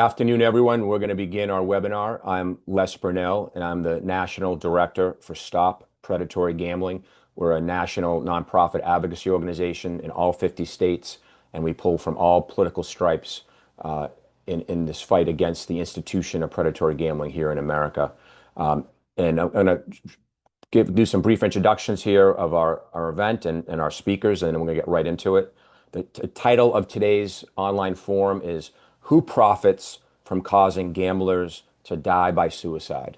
afternoon, everyone. We're going to begin our webinar. I'm Les Burnell, and I'm the National Director for Stop Predatory Gambling. We're a national nonprofit advocacy organization in all 50 states, and we pull from all political stripes in this fight against the institution of predatory gambling here in America. And I'm going to do some brief introductions here of our event and our speakers, and then we're going to get right into it. The title of today's online forum is "Who Profits from Causing Gamblers to Die by Suicide?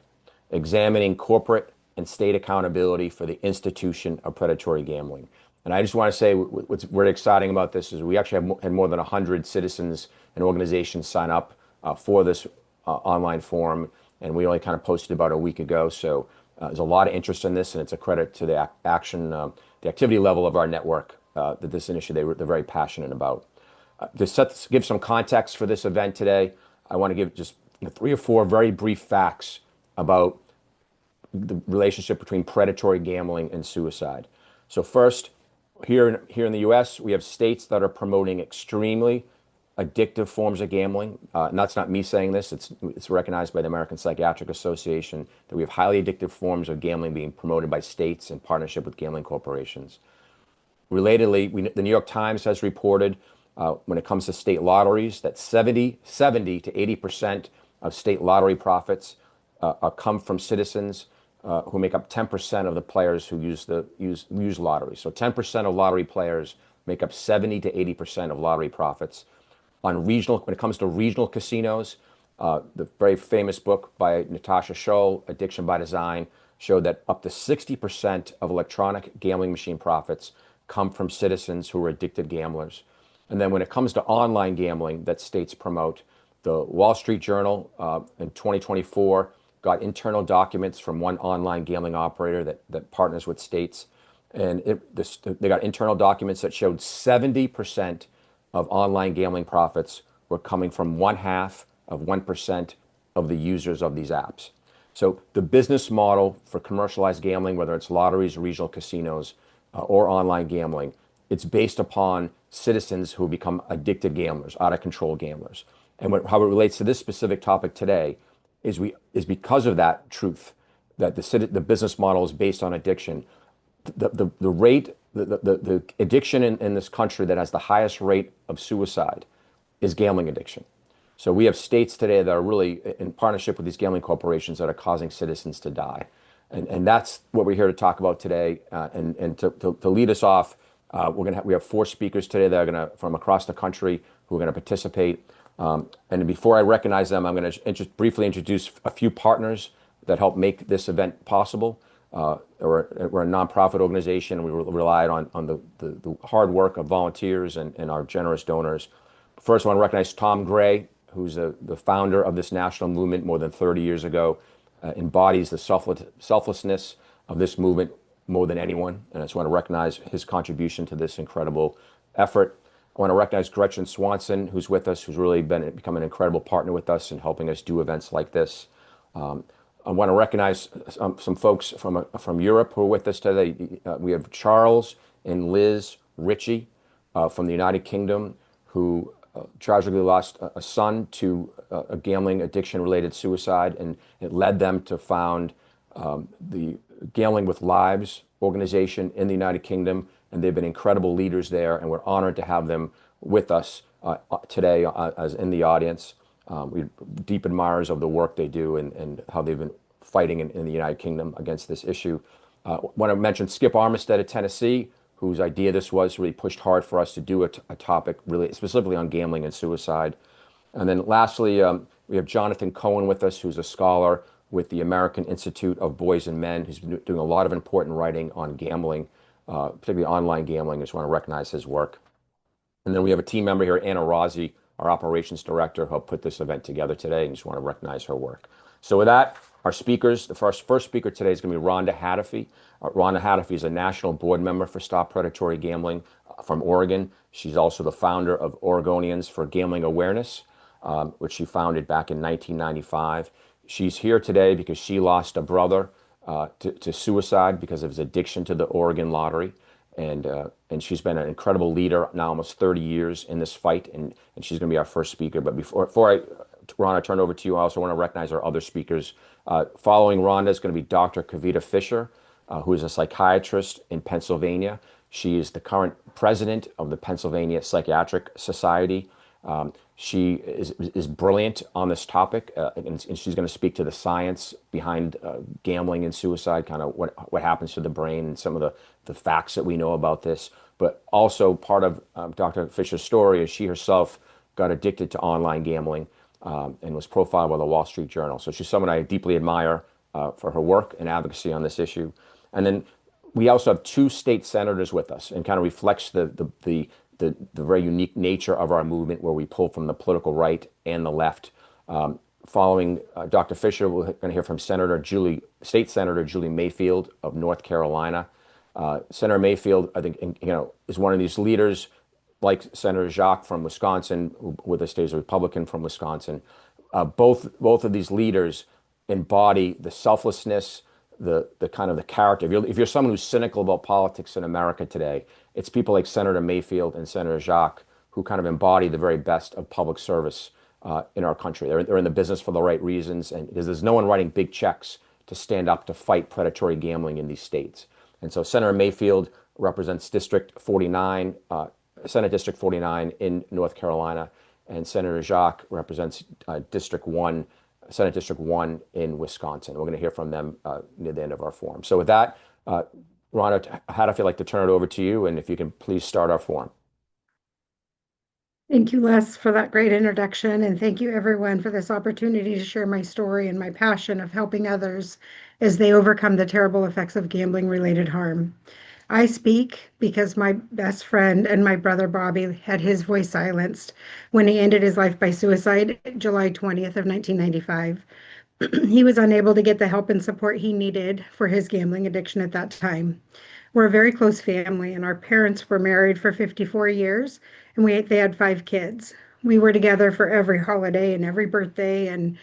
Examining Corporate and State Accountability for the Institution of Predatory Gambling." And I just want to say what's very exciting about this is we actually had more than 100 citizens and organizations sign up for this online forum, and we only kind of posted about a week ago. So there's a lot of interest in this, and it's a credit to the the activity level of our network that this initiative they're very passionate about. To give some context for this event today, I want to give just 3 or 4 very brief facts about the relationship between predatory gambling and suicide. So first, here in the U.S., we have states that are promoting extremely addictive forms of gambling. And that's not me saying this. It's recognized by the American Psychiatric Association that we have highly addictive forms of gambling being promoted by states in partnership with gambling corporations. Relatedly, the New York Times has reported when it comes to state lotteries that 70 to 80% of state lottery profits come from citizens who make up 10% of the players who use lotteries. So 10% of lottery players make up 70 to 80% of lottery profits. When it comes to regional casinos, the very famous book by Natasha Schull, Addiction by Design, showed that up to 60% of electronic gambling machine profits come from citizens who are addicted gamblers. And then when it comes to online gambling that states promote, the Wall Street Journal in 2024 got internal documents from one online gambling operator that partners with states. And they got internal documents that showed 70% of online gambling profits were coming from 0.5% of the users of these apps. So the business model for commercialized gambling, whether it's lotteries, regional casinos, or online gambling, it's based upon citizens who become addicted gamblers, out of control gamblers. And how it relates to this specific topic today is because of that truth, that the business model is based on addiction. The addiction in this country that has the highest rate of suicide is gambling addiction. So we have states today that are really in partnership with these gambling corporations that are causing citizens to die. And that's what we're here to talk about today. And to lead us off, we have 4 speakers today that are from across the country who are going to participate. And before I recognize them, I'm going to briefly introduce a few partners that help make this event possible. We're a nonprofit organization, and we rely on the hard work of volunteers and our generous donors. First, I want to recognize Tom Gray, who's the founder of this national movement more than 30 years ago, embodies the selflessness of this movement more than anyone. And I just want to recognize his contribution to this incredible effort. I want to recognize Gretchen Swanson, who's with us, who's really become an incredible partner with us in helping us do events like this. I want to recognize some folks from Europe who are with us today. We have Charles and Liz Ritchie from the United Kingdom, who tragically lost a son to a gambling addiction-related suicide, and it led them to found the Gambling with Lives organization in the United Kingdom, and they've been incredible leaders there, and we're honored to have them with us today as in the audience. We're deep admirers of the work they do and how they've been fighting in the United Kingdom against this issue. I want to mention Skip Armistead of Tennessee, whose idea this was, really pushed hard for us to do a topic really specifically on gambling and suicide. And then lastly, we have Jonathan Cohen with us, who's a scholar with the American Institute of Boys and Men, who's been doing a lot of important writing on gambling, particularly online gambling. I just want to recognize his work. And then we have a team member here, Anna Rossi, our operations director, who helped put this event together today, and just want to recognize her work. So with that, our speakers, the first speaker today is going to be Ronda Hatefi. Ronda Hatefi is a national board member for Stop Predatory Gambling from Oregon. She's also the founder of Oregonians for Gambling Awareness, which she founded back in 1995. She's here today because she lost a brother to suicide because of his addiction to the Oregon lottery. And she's been an incredible leader now almost 30 years in this fight, and she's going to be our first speaker. But before I Ron, I turn over to you. I also want to recognize our other speakers. Following Rhonda is going to be Dr. Kavita Fischer, who is a psychiatrist in Pennsylvania. She is the current president of the Pennsylvania Psychiatric Society. She is brilliant on this topic, and she's going to speak to the science behind gambling and suicide, kind of what happens to the brain and some of the facts that we know about this. But also part of Dr. Fisher's story is she herself got addicted to online gambling and was profiled by the Wall Street Journal. So she's someone I deeply admire for her work and advocacy on this issue. And then we also have two state senators with us, and kind of reflects the very unique nature of our movement, where we pull from the political right and the left. Following Dr. Fisher, we're going to hear from State Senator Julie Mayfield of North Carolina. Senator Mayfield, I think, is one of these leaders, like Senator Jacque from Wisconsin, who with us stays a Republican from Wisconsin. Both of these leaders embody the selflessness, the kind of the character. If you're someone who's cynical about politics in America today, it's people like Senator Mayfield and Senator Jacque who kind of embody the very best of public service in our country. They're in the business for the right reasons, and there's no one writing big checks to stand up to fight predatory gambling in these states. And so Senator Mayfield represents District 49, Senate District 49 in North Carolina, and Senator Jacque represents District 1, Senate District 1 in Wisconsin. We're going to hear from them near the end of our forum. So with that, Rhonda Hatefi, I'd like to turn it over to you, and if you can please start our forum. Thank you, Les, for that great introduction. And thank you, everyone, for this opportunity to share my story and my passion of helping others as they overcome the terrible effects of gambling-related harm. I speak because my best friend and my brother Bobby had his voice silenced when he ended his life by suicide July 20th of 1995. He was unable to get the help and support he needed for his gambling addiction at that time. We're a very close family, and our parents were married for 54 years, and they had 5 kids. We were together for every holiday and every birthday, and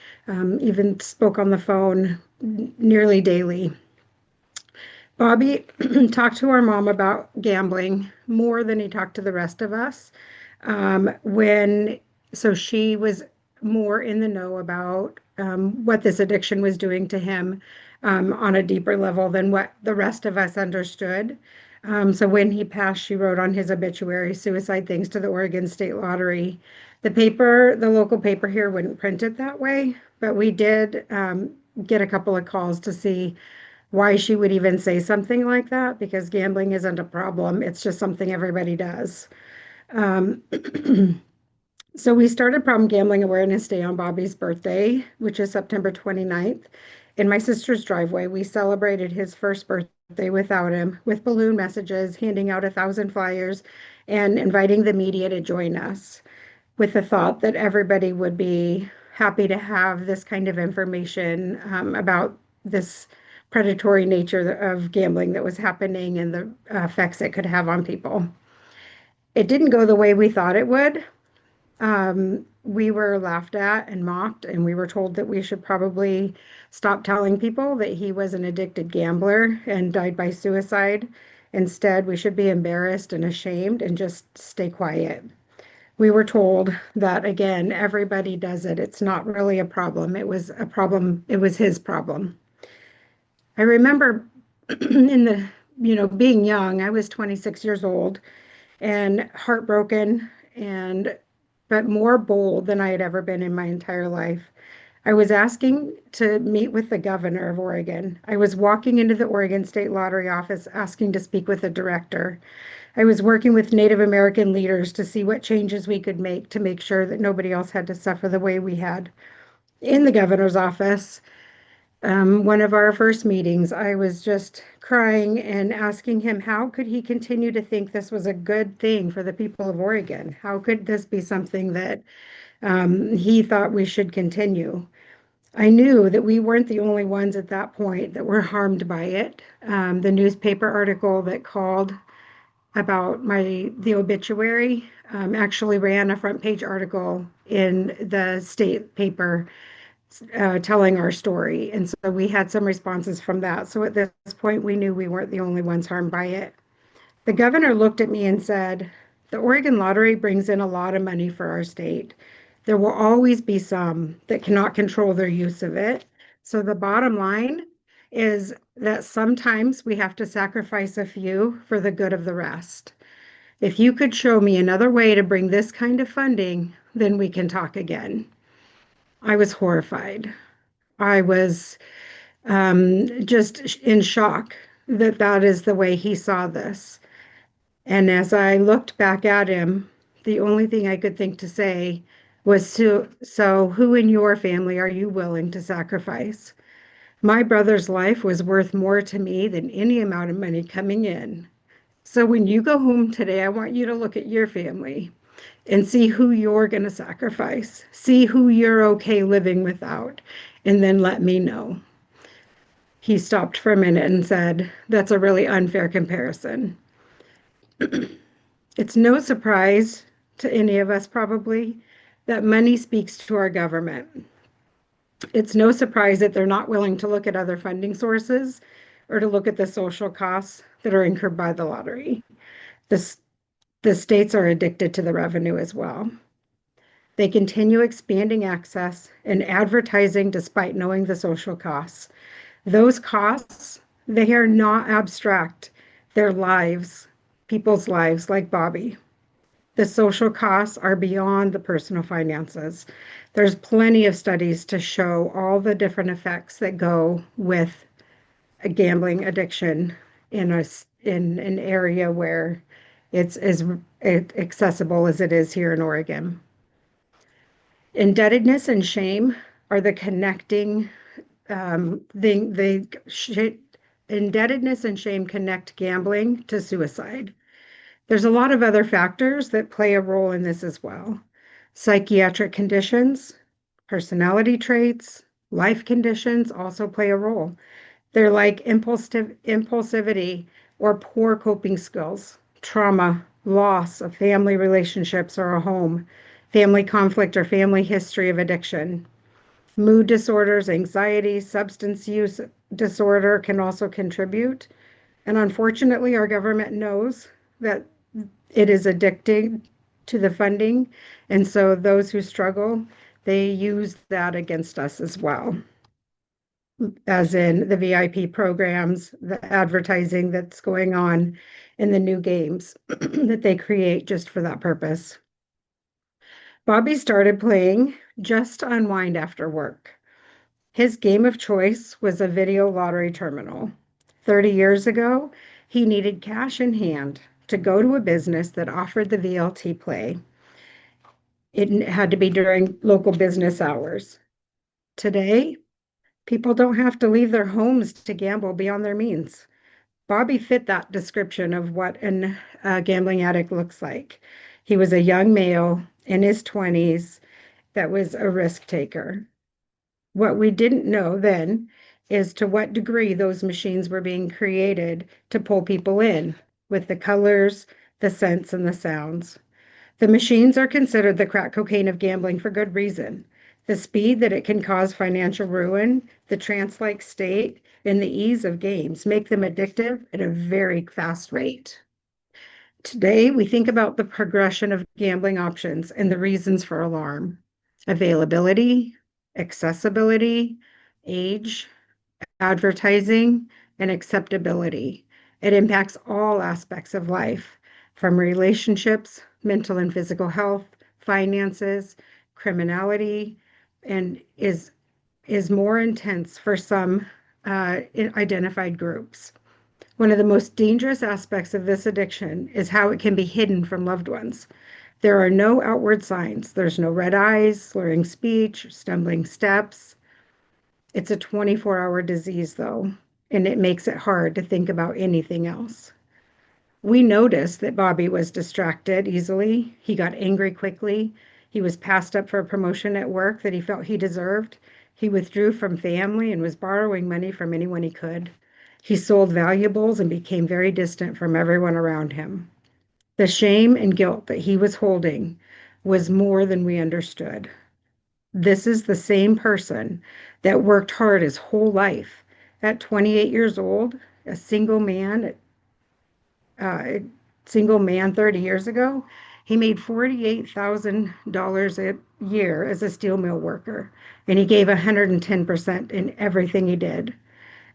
even spoke on the phone nearly daily. Bobby talked to our mom about gambling more than he talked to the rest of us. When so she was more in the know about what this addiction was doing to him on a deeper level than what the rest of us understood. So when he passed, she wrote on his obituary, "Suicide thanks to the Oregon State Lottery." The local paper here wouldn't print it that way, but we did get a couple of calls to see why she would even say something like that, because gambling isn't a problem. It's just something everybody does. Um, so we started Problem Gambling Awareness Day on Bobby's birthday, which is September 29th. In my sister's driveway, we celebrated his first birthday without him, with balloon messages, handing out 1,000 flyers, and inviting the media to join us, with the thought that everybody would be happy to have this kind of information about this predatory nature of gambling that was happening and the effects it could have on people. It didn't go the way we thought it would. We were laughed at and mocked, and we were told that we should probably stop telling people that he was an addicted gambler and died by suicide. Instead, we should be embarrassed and ashamed and just stay quiet. We were told that, again, everybody does it. It's not really a problem. It was a problem. It was his problem. I remember being young. I was 26 years old and heartbroken, but more bold than I had ever been in my entire life. I was asking to meet with the governor of Oregon. I was walking into the Oregon State Lottery office asking to speak with the director. I was working with Native American leaders to see what changes we could make to make sure that nobody else had to suffer the way we had. In the governor's office, one of our first meetings, I was just crying and asking him how could he continue to think this was a good thing for the people of Oregon? How could this be something that he thought we should continue? I knew that we weren't the only ones at that point that were harmed by it. The newspaper article that called about the obituary actually ran a front page article in the state paper telling our story. And so we had some responses from that. So at this point, we knew we weren't the only ones harmed by it. The governor looked at me and said, "The Oregon Lottery brings in a lot of money for our state. There will always be some that cannot control their use of it. So the bottom line is that sometimes we have to sacrifice a few for the good of the rest. If you could show me another way to bring this kind of funding, then we can talk again. I was horrified. I was just in shock that that is the way he saw this. And as I looked back at him, the only thing I could think to say was, so who in your family are you willing to sacrifice? My brother's life was worth more to me than any amount of money coming in. So when you go home today, I want you to look at your family and see who you're going to sacrifice. See who you're okay living without, and then let me know. He stopped for a minute and said, "That's a really unfair comparison." It's no surprise to any of us, probably, that money speaks to our government. It's no surprise that they're not willing to look at other funding sources or to look at the social costs that are incurred by the lottery. The, the states are addicted to the revenue as well. They continue expanding access and advertising despite knowing the social costs. Those costs, they are not abstract. They're lives, people's lives like Bobby. The social costs are beyond the personal finances. There's plenty of studies to show all the different effects that go with a gambling addiction in an area where it's as accessible as it is here in Oregon. Indebtedness and shame are the connecting thing. Indebtedness and shame connect gambling to suicide. There's a lot of other factors that play a role in this as well. Psychiatric conditions, personality traits, life conditions also play a role. They're like impulsivity or poor coping skills, trauma, loss of family relationships or a home, family conflict or family history of addiction. Mood disorders, anxiety, substance use disorder can also contribute. And unfortunately, our government knows that it is addicting to the funding. And so those who struggle, they use that against us as well, as in the VIP programs, the advertising that's going on, and the new games that they create just for that purpose. Bobby started playing just to unwind after work. His game of choice was a video lottery terminal. 30 years ago, he needed cash in hand to go to a business that offered the VLT play. It had to be during local business hours. Today, people don't have to leave their homes to gamble beyond their means. Bobby fit that description of what a gambling addict looks like. He was a young male in his 20s that was a risk taker. What we didn't know then is to what degree those machines were being created to pull people in with the colors, the scents, and the sounds. The machines are considered the crack cocaine of gambling for good reason. The speed that it can cause financial ruin, the trance-like state, and the ease of games make them addictive at a very fast rate. Today, we think about the progression of gambling options and the reasons for alarm. Availability, accessibility, age, advertising, and acceptability. It impacts all aspects of life, from relationships, mental and physical health, finances, criminality, and is more intense for some identified groups. One of the most dangerous aspects of this addiction is how it can be hidden from loved ones. There are no outward signs. There's no red eyes, slurring speech, stumbling steps. It's a 24-hour disease, though, and it makes it hard to think about anything else. We noticed that Bobby was distracted easily. He got angry quickly. He was passed up for a promotion at work that he felt he deserved. He withdrew from family and was borrowing money from anyone he could. He sold valuables and became very distant from everyone around him. The shame and guilt that he was holding was more than we understood. This is the same person that worked hard his whole life. At 28 years old, a uh, single man 30 years ago, He made $48,000 a year as a steel mill worker, and he gave 110% in everything he did.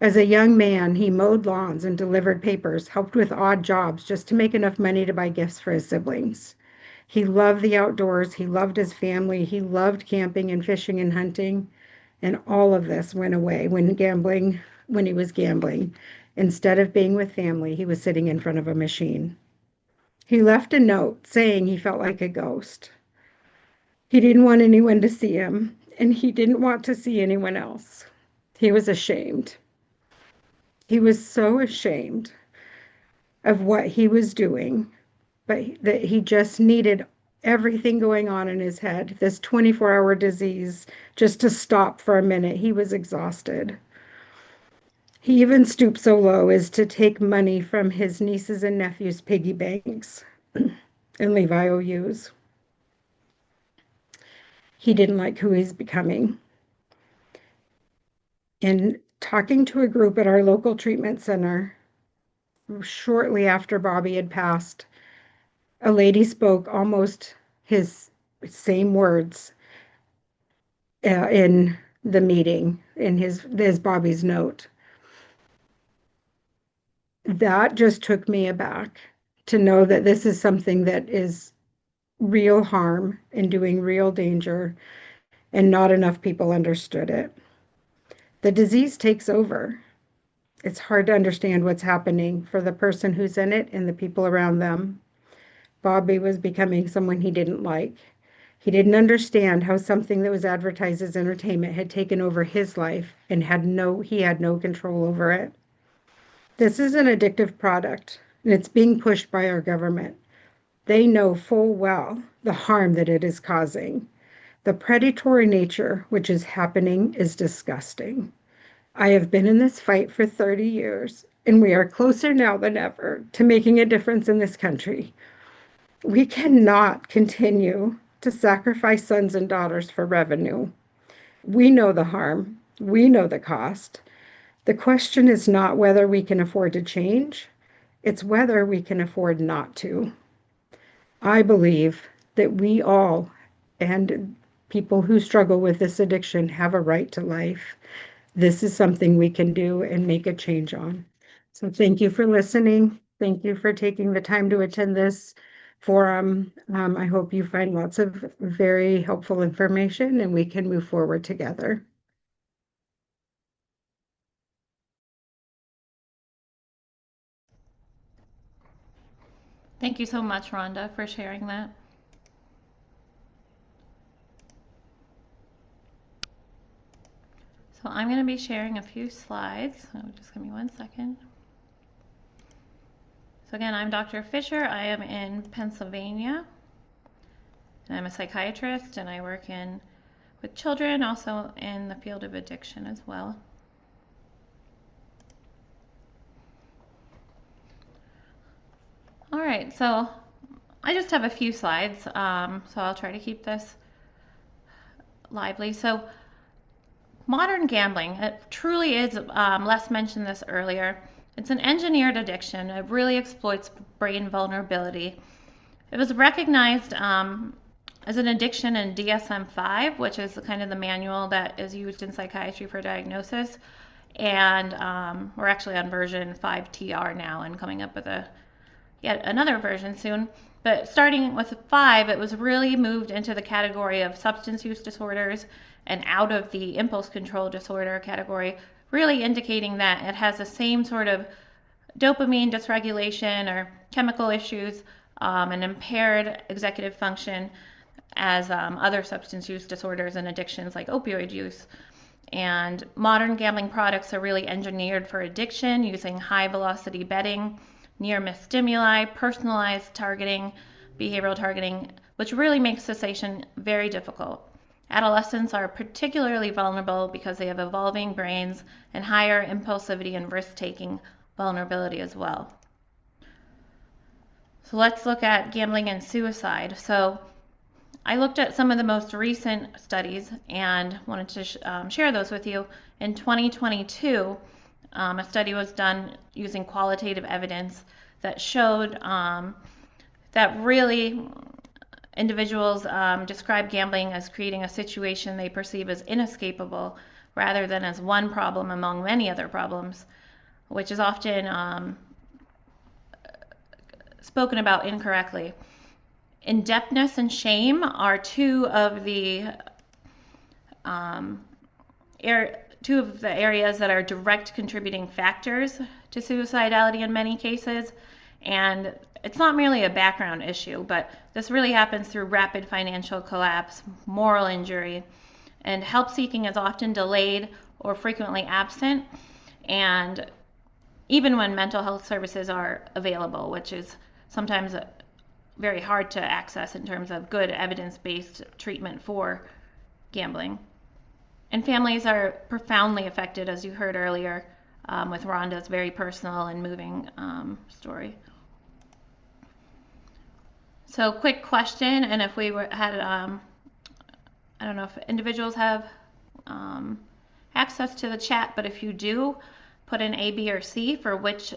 As a young man, he mowed lawns and delivered papers, helped with odd jobs just to make enough money to buy gifts for his siblings. He loved the outdoors, he loved his family, he loved camping and fishing and hunting, and all of this went away when he was gambling. Instead of being with family, he was sitting in front of a machine. He left a note saying he felt like a ghost. He didn't want anyone to see him, and he didn't want to see anyone else. He was ashamed. He was so ashamed of what he was doing, but that he just needed everything going on in his head, this 24-hour disease, just to stop for a minute. He was exhausted. He even stooped so low as to take money from his nieces and nephews' piggy banks and leave IOUs. He didn't like who he's becoming. In talking to a group at our local treatment center, shortly after Bobby had passed, a lady spoke almost his same words in the meeting, in his Bobby's note. That just took me aback to know that this is something that is real harm and doing real danger, and not enough people understood it. The disease takes over. It's hard to understand what's happening for the person who's in it and the people around them. Bobby was becoming someone he didn't like. He didn't understand how something that was advertised as entertainment had taken over his life and he had no control over it. This is an addictive product, and it's being pushed by our government. They know full well the harm that it is causing. The predatory nature which is happening is disgusting. I have been in this fight for 30 years, and we are closer now than ever to making a difference in this country. We cannot continue to sacrifice sons and daughters for revenue. We know the harm. We know the cost. The question is not whether we can afford to change, it's whether we can afford not to. I believe that we all, and people who struggle with this addiction, have a right to life. This is something we can do and make a change on. So thank you for listening. Thank you for taking the time to attend this forum. I hope you find lots of very helpful information and we can move forward together. Thank you so much, Rhonda, for sharing that. So I'm going to be sharing a few slides. So just give me 1 second. So again, I'm Dr. Fischer. I am in Pennsylvania. And I'm a psychiatrist, and I work with children, also in the field of addiction as well. All right, so I just have a few slides, so I'll try to keep this lively. So modern gambling, it truly is, Les mentioned this earlier, it's an engineered addiction. It really exploits brain vulnerability. It was recognized as an addiction in DSM-5, which is kind of the manual that is used in psychiatry for diagnosis. And we're actually on version 5TR now and coming up with yet another version soon. But starting with 5, it was really moved into the category of substance use disorders and out of the impulse control disorder category, really indicating that it has the same sort of dopamine dysregulation or chemical issues and impaired executive function as other substance use disorders and addictions like opioid use. And modern gambling products are really engineered for addiction using high velocity betting, near miss stimuli, personalized targeting, behavioral targeting, which really makes cessation very difficult. Adolescents are particularly vulnerable because they have evolving brains and higher impulsivity and risk-taking vulnerability as well. So let's look at gambling and suicide. So I looked at some of the most recent studies and wanted to share those with you. In 2022, a study was done using qualitative evidence that showed that really individuals describe gambling as creating a situation they perceive as inescapable rather than as one problem among many other problems, which is often spoken about incorrectly. Indebtedness and shame are two of the areas that are direct contributing factors to suicidality in many cases. And it's not merely a background issue, but this really happens through rapid financial collapse, moral injury, and help seeking is often delayed or frequently absent, and even when mental health services are available, which is sometimes very hard to access in terms of good evidence-based treatment for gambling. And families are profoundly affected, as you heard earlier, with Rhonda's very personal and moving story. So, quick question, and if we had, I don't know if individuals have access to the chat, but if you do, put in A, B, or C for which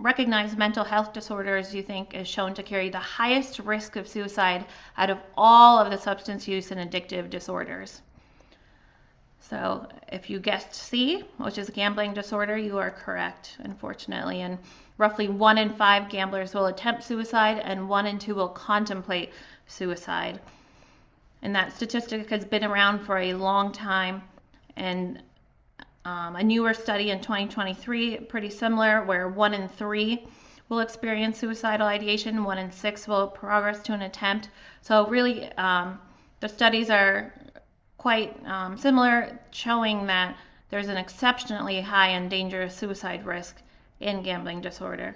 recognized mental health disorders you think is shown to carry the highest risk of suicide out of all of the substance use and addictive disorders. So if you guessed C, which is a gambling disorder, you are correct, unfortunately. And roughly 1 in 5 gamblers will attempt suicide and 1 in 2 will contemplate suicide. And that statistic has been around for a long time. And a newer study in 2023, pretty similar, where 1 in 3 will experience suicidal ideation, 1 in 6 will progress to an attempt. So really, the studies are quite similar, showing that there's an exceptionally high and dangerous suicide risk in gambling disorder.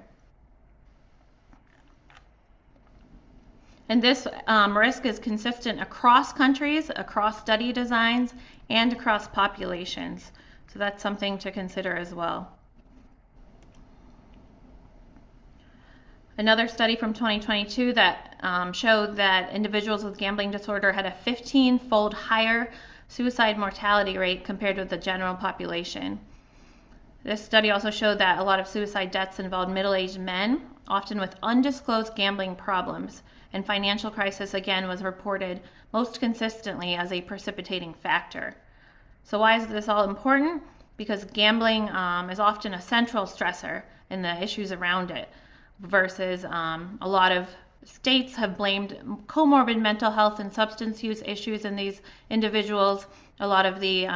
And this risk is consistent across countries, across study designs, and across populations. So that's something to consider as well. Another study from 2022 that showed that individuals with gambling disorder had a 15-fold higher suicide mortality rate compared with the general population. This study also showed that a lot of suicide deaths involved middle-aged men, often with undisclosed gambling problems, and financial crisis again was reported most consistently as a precipitating factor. So why is this all important? Because gambling is often a central stressor in the issues around it, versus a lot of states have blamed comorbid mental health and substance use issues in these individuals. A lot of the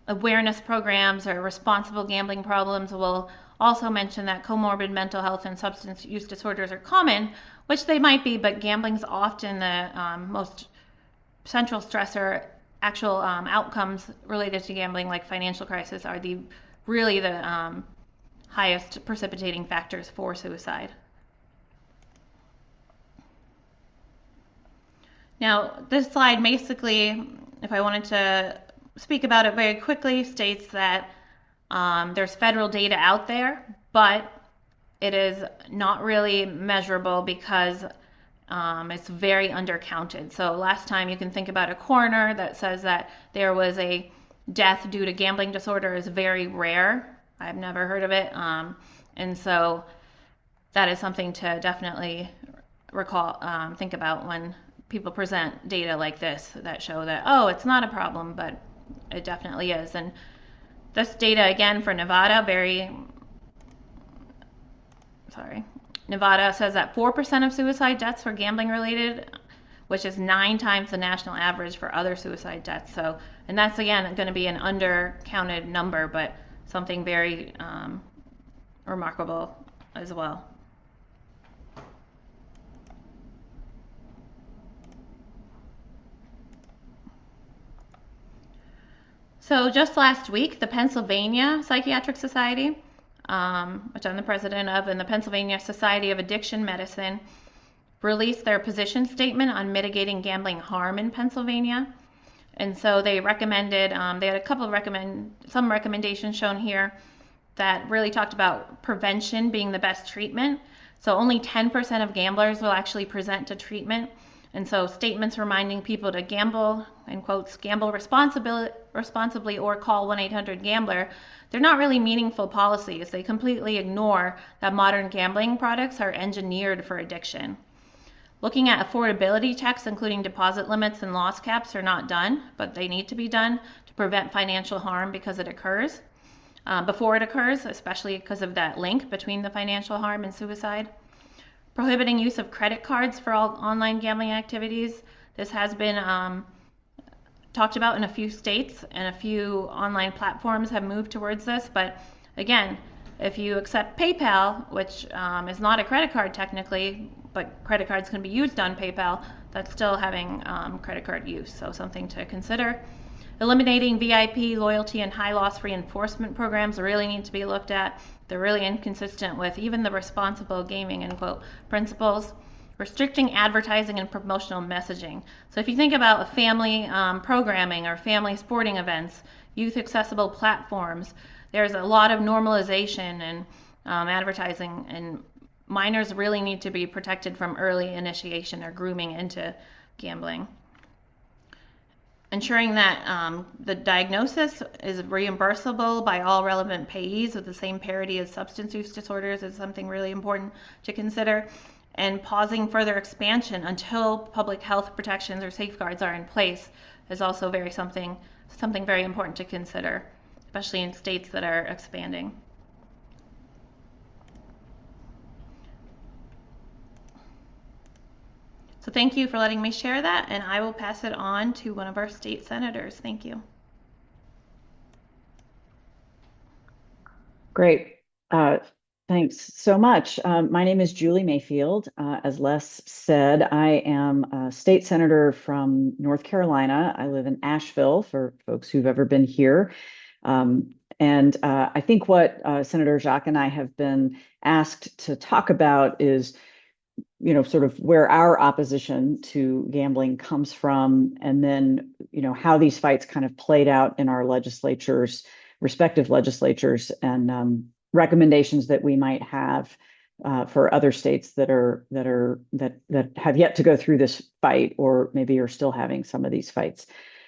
awareness programs or responsible gambling problems will also mention that comorbid mental health and substance use disorders are common, which they might be, but gambling is often the most central stressor. Actual outcomes related to gambling, like financial crisis, are really the highest precipitating factors for suicide. Now, this slide basically, if I wanted to speak about it very quickly, states that there's federal data out there, but it is not really measurable because it's very undercounted. So last time, you can think about a coroner that says that there was a death due to gambling disorder is very rare. I've never heard of it. And so that is something to definitely think about when people present data like this that show that, oh, it's not a problem, but it definitely is. And this data, again, for Nevada, Nevada says that 4% of suicide deaths were gambling related, which is 9 times the national average for other suicide deaths. So, and that's again going to be an undercounted number, but something very remarkable as well. So just last week, the Pennsylvania Psychiatric Society, which I'm the president of, and the Pennsylvania Society of Addiction Medicine released their position statement on mitigating gambling harm in Pennsylvania. And so they recommended, they had a couple of some recommendations shown here that really talked about prevention being the best treatment. So only 10% of gamblers will actually present to treatment. And so statements reminding people to gamble, in quotes, gamble responsibly or call 1-800-GAMBLER, they're not really meaningful policies. They completely ignore that modern gambling products are engineered for addiction. Looking at affordability checks, including deposit limits and loss caps, are not done, but they need to be done to prevent financial harm because it occurs. Before it occurs, especially because of that link between the financial harm and suicide. Prohibiting use of credit cards for all online gambling activities. This has been talked about in a few states, and a few online platforms have moved towards this. But again, if you accept PayPal, which is not a credit card technically, but credit cards can be used on PayPal, that's still having credit card use, so something to consider. Eliminating VIP, loyalty, and high loss reinforcement programs really need to be looked at. They're really inconsistent with even the responsible gaming, end quote, principles. Restricting advertising and promotional messaging. So if you think about family programming or family sporting events, youth accessible platforms, there's a lot of normalization and advertising, and minors really need to be protected from early initiation or grooming into gambling. Ensuring that the diagnosis is reimbursable by all relevant payees with the same parity as substance use disorders is something really important to consider. And pausing further expansion until public health protections or safeguards are in place is also something very important to consider, especially in states that are expanding. So thank you for letting me share that, and I will pass it on to one of our state senators. Thank you. Great. Thanks so much. My name is Julie Mayfield. As Les said, I am a state senator from North Carolina. I live in Asheville, for folks who've ever been here. And I think what Senator Jacque and I have been asked to talk about is sort of where our opposition to gambling comes from, and then, how these fights kind of played out in our respective legislatures, and recommendations that we might have for other states that have yet to go through this fight, or maybe are still having some of these fights.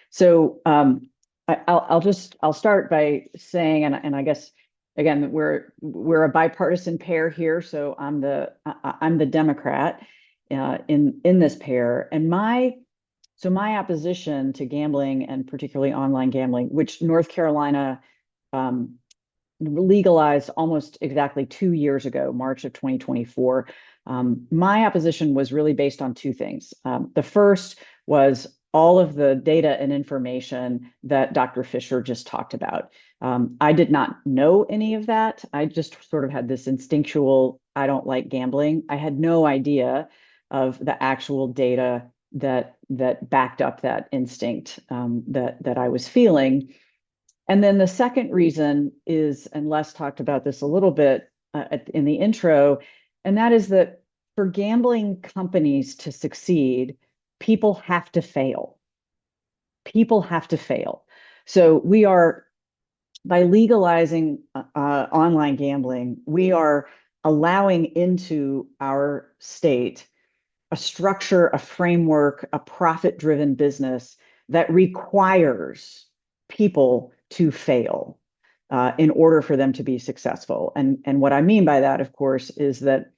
So I'll start by saying, and I guess, again, we're a bipartisan pair here, so I'm the Democrat in this pair, and my opposition to gambling, and particularly online gambling, which North Carolina legalized almost exactly 2 years ago, March of 2024. My opposition was really based on two things. The first was all of the data and information that Dr. Fischer just talked about. I did not know any of that. I just sort of had this instinctual, I don't like gambling. I had no idea of the actual data that backed up that instinct that I was feeling. And then the second reason is, and Les talked about this a little bit in the intro, and that is that for gambling companies to succeed, people have to fail. People have to fail. So by legalizing online gambling, we are allowing into our state a structure, a framework, a profit-driven business that requires people to fail in order for them to be successful. And what I mean by that, of course, is that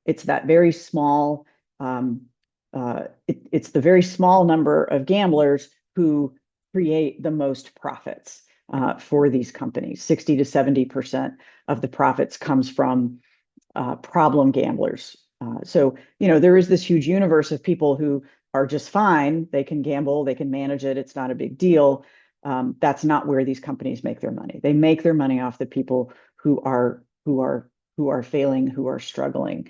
it's that very small, it's the very small number of gamblers who create the most profits for these companies. 60 to 70% of the profits comes from problem gamblers. So, there is this huge universe of people who are just fine. They can gamble, they can manage it. It's not a big deal. That's not where these companies make their money. They make their money off the people who are failing, who are struggling.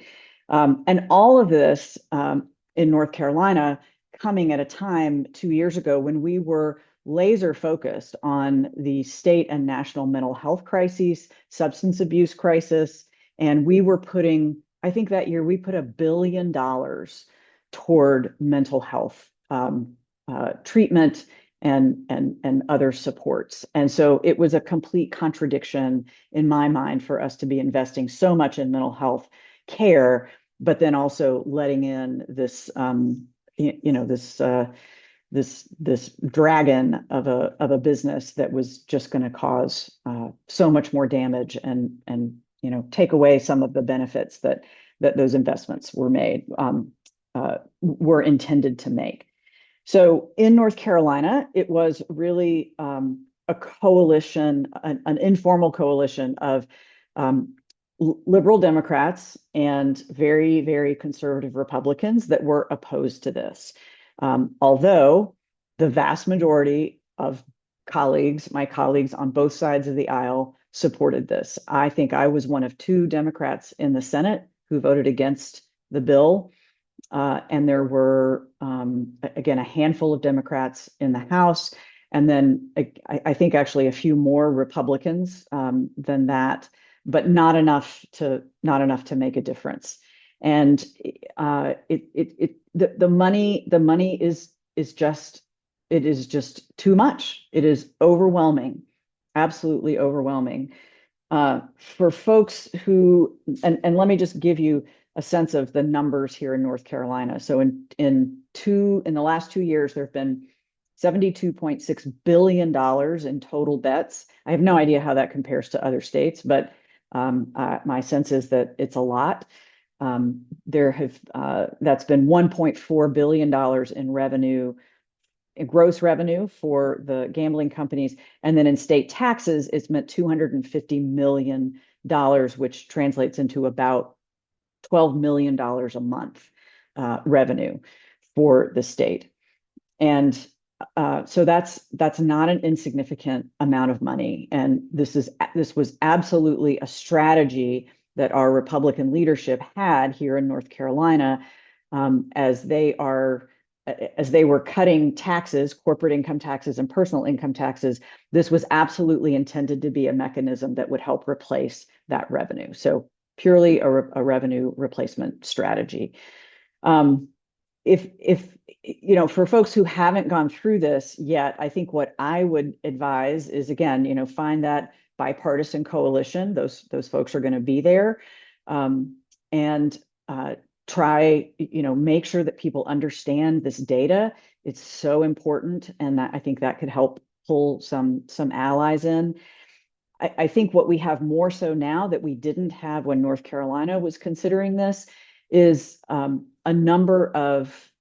And all of this in North Carolina coming at a time 2 years ago when we were laser focused on the state and national mental health crises, substance abuse crisis. And we were I think that year we put $1 billion toward mental health treatment and other supports. And so it was a complete contradiction in my mind for us to be investing so much in mental health care, but then also letting in this, this dragon of a business that was just going to cause so much more damage and take away some of the benefits that those investments were made. were intended to make. So in North Carolina, it was really a coalition, an informal coalition of liberal Democrats and very, very conservative Republicans that were opposed to this. Although the vast majority of my colleagues on both sides of the aisle supported this. I think I was one of two Democrats in the Senate who voted against the bill. And there were, again, a handful of Democrats in the House, and then I think actually a few more Republicans than that, but not enough to make a difference. And the money is just too much. It is overwhelming, absolutely overwhelming. For folks who, and let me just give you a sense of the numbers here in North Carolina. So in the last 2 years, there have been $72.6 billion in total bets. I have no idea how that compares to other states, but my sense is that it's a lot. That's been $1.4 billion in revenue, in gross revenue for the gambling companies. And then in state taxes, it's meant $250 million, which translates into about $12 million a month revenue for the state. And so that's not an insignificant amount of money. And this was absolutely a strategy that our Republican leadership had here in North Carolina, as they were cutting taxes, corporate income taxes and personal income taxes. This was absolutely intended to be a mechanism that would help replace that revenue. So purely a revenue replacement strategy. If for folks who haven't gone through this yet, I think what I would advise is, again, find that bipartisan coalition. Those folks are going to be there, and try, make sure that people understand this data. It's so important, and I think that could help pull some allies in. I think what we have more so now that we didn't have when North Carolina was considering this is a number of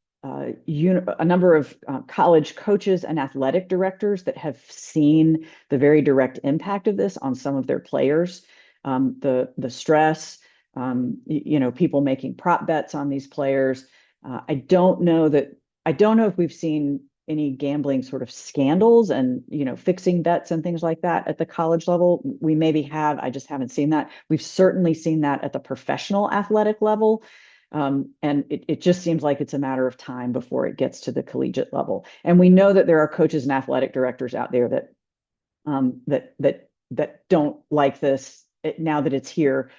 college coaches and athletic directors that have seen the very direct impact of this on some of their players, the stress, people making prop bets on these players. I don't know if we've seen any gambling sort of scandals and fixing bets and things like that at the college level. We maybe have, I just haven't seen that. We've certainly seen that at the professional athletic level. And it just seems like it's a matter of time before it gets to the collegiate level. And we know that there are coaches and athletic directors out there that don't like this. Now that it's here,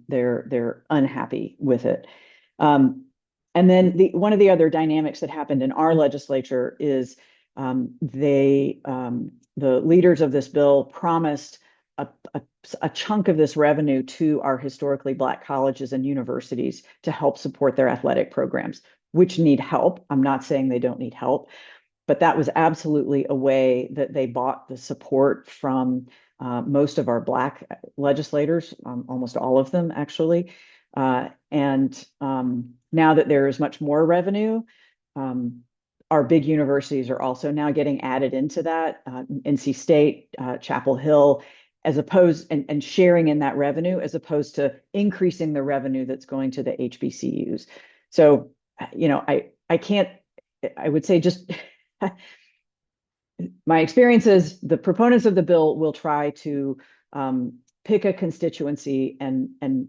they're unhappy with it. And then one of the other dynamics that happened in our legislature is the leaders of this bill promised a chunk of this revenue to our historically Black colleges and universities to help support their athletic programs, which need help. I'm not saying they don't need help, but that was absolutely a way that they bought the support from most of our Black legislators, almost all of them, actually. And now that there is much more revenue, our big universities are also now getting added into that. NC State, Chapel Hill, as opposed and sharing in that revenue, as opposed to increasing the revenue that's going to the HBCUs. So, I would say just my experience is the proponents of the bill will try to pick a constituency and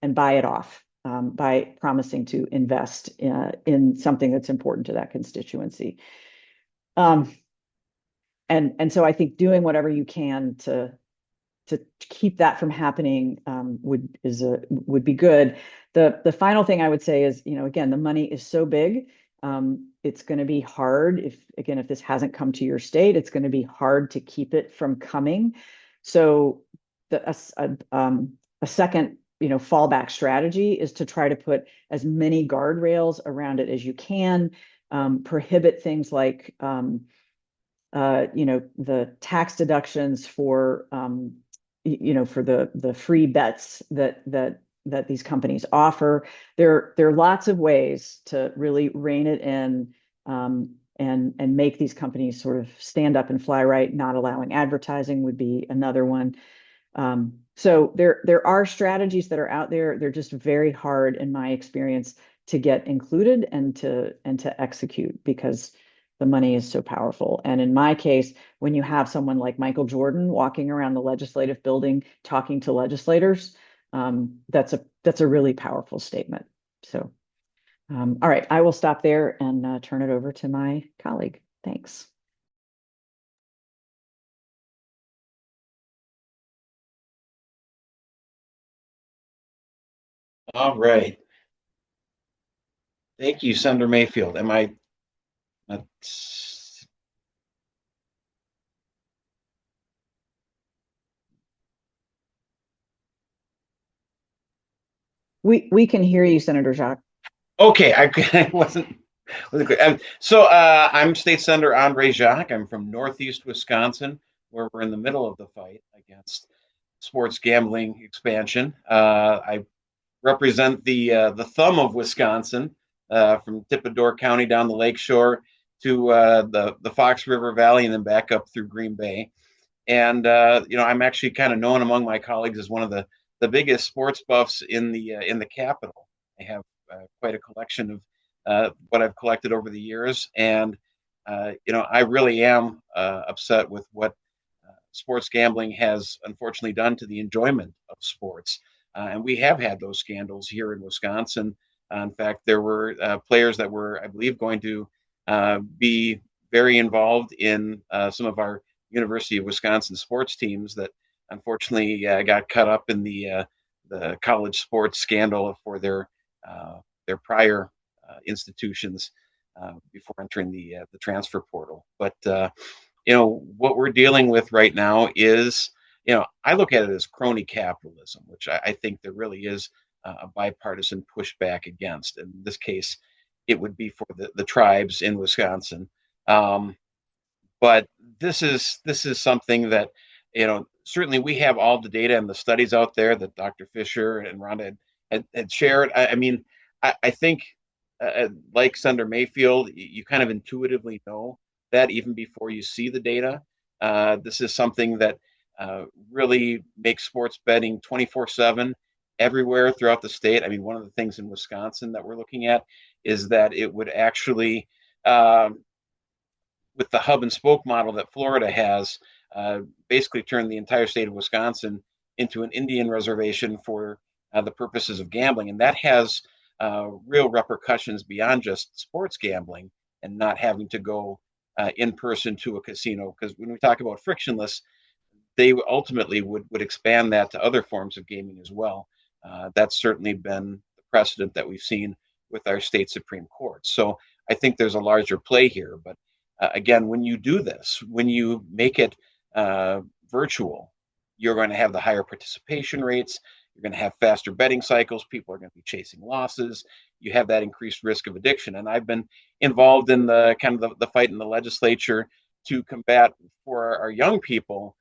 buy it off by promising to invest in something that's important to that constituency. And so I think doing whatever you can to keep that from happening would be good. The final thing I would say is, again, the money is so big. It's going to be hard if this hasn't come to your state, it's going to be hard to keep it from coming. So a second, fallback strategy is to try to put as many guardrails around it as you can, prohibit things like, the tax deductions for, for the free bets that that these companies offer. There are lots of ways to really rein it in, and make these companies sort of stand up and fly right. Not allowing advertising would be another one. So there are strategies that are out there. They're just very hard, in my experience, to get included and to execute, because the money is so powerful. And in my case, when you have someone like Michael Jordan walking around the legislative building talking to legislators, that's a really powerful statement. So, all right, I will stop there and turn it over to my colleague. Thanks. All right. Thank you, Senator Mayfield. Am I? We can hear you, Senator Jacque. Okay, I wasn't clear. So I'm State Senator André Jacque. I'm from Northeast Wisconsin, where we're in the middle of the fight against sports gambling expansion. I represent the thumb of Wisconsin, from Tippecanoe County down the lakeshore to the Fox River Valley, and then back up through Green Bay. And I'm actually kind of known among my colleagues as one of the biggest sports buffs in the capital. I have quite a collection of what I've collected over the years, and I really am upset with what sports gambling has unfortunately done to the enjoyment of sports. And we have had those scandals here in Wisconsin. In fact, there were players that were, I believe, going to be very involved in some of our University of Wisconsin sports teams that unfortunately got caught up in the college sports scandal for their prior institutions before entering the transfer portal. But what we're dealing with right now is, I look at it as crony capitalism, which I think there really is a bipartisan pushback against. In this case, it would be for the tribes in Wisconsin. But this is something that, certainly we have all the data and the studies out there that Dr. Fischer and Ronda had shared. I mean, I think, like Senator Mayfield, you kind of intuitively know that even before you see the data. This is something that really makes sports betting 24/7 everywhere throughout the state. I mean, one of the things in Wisconsin that we're looking at is that it would actually, with the hub and spoke model that Florida has, basically turned the entire state of Wisconsin into an Indian reservation for the purposes of gambling. And that has real repercussions beyond just sports gambling and not having to go in person to a casino. Because when we talk about frictionless, they ultimately would expand that to other forms of gaming as well. That's certainly been the precedent that we've seen with our state Supreme Court. So I think there's a larger play here. But again, when you do this, when you make it virtual, you're going to have the higher participation rates. You're going to have faster betting cycles. People are going to be chasing losses. You have that increased risk of addiction. And I've been involved in the kind of the fight in the legislature to combat for our young people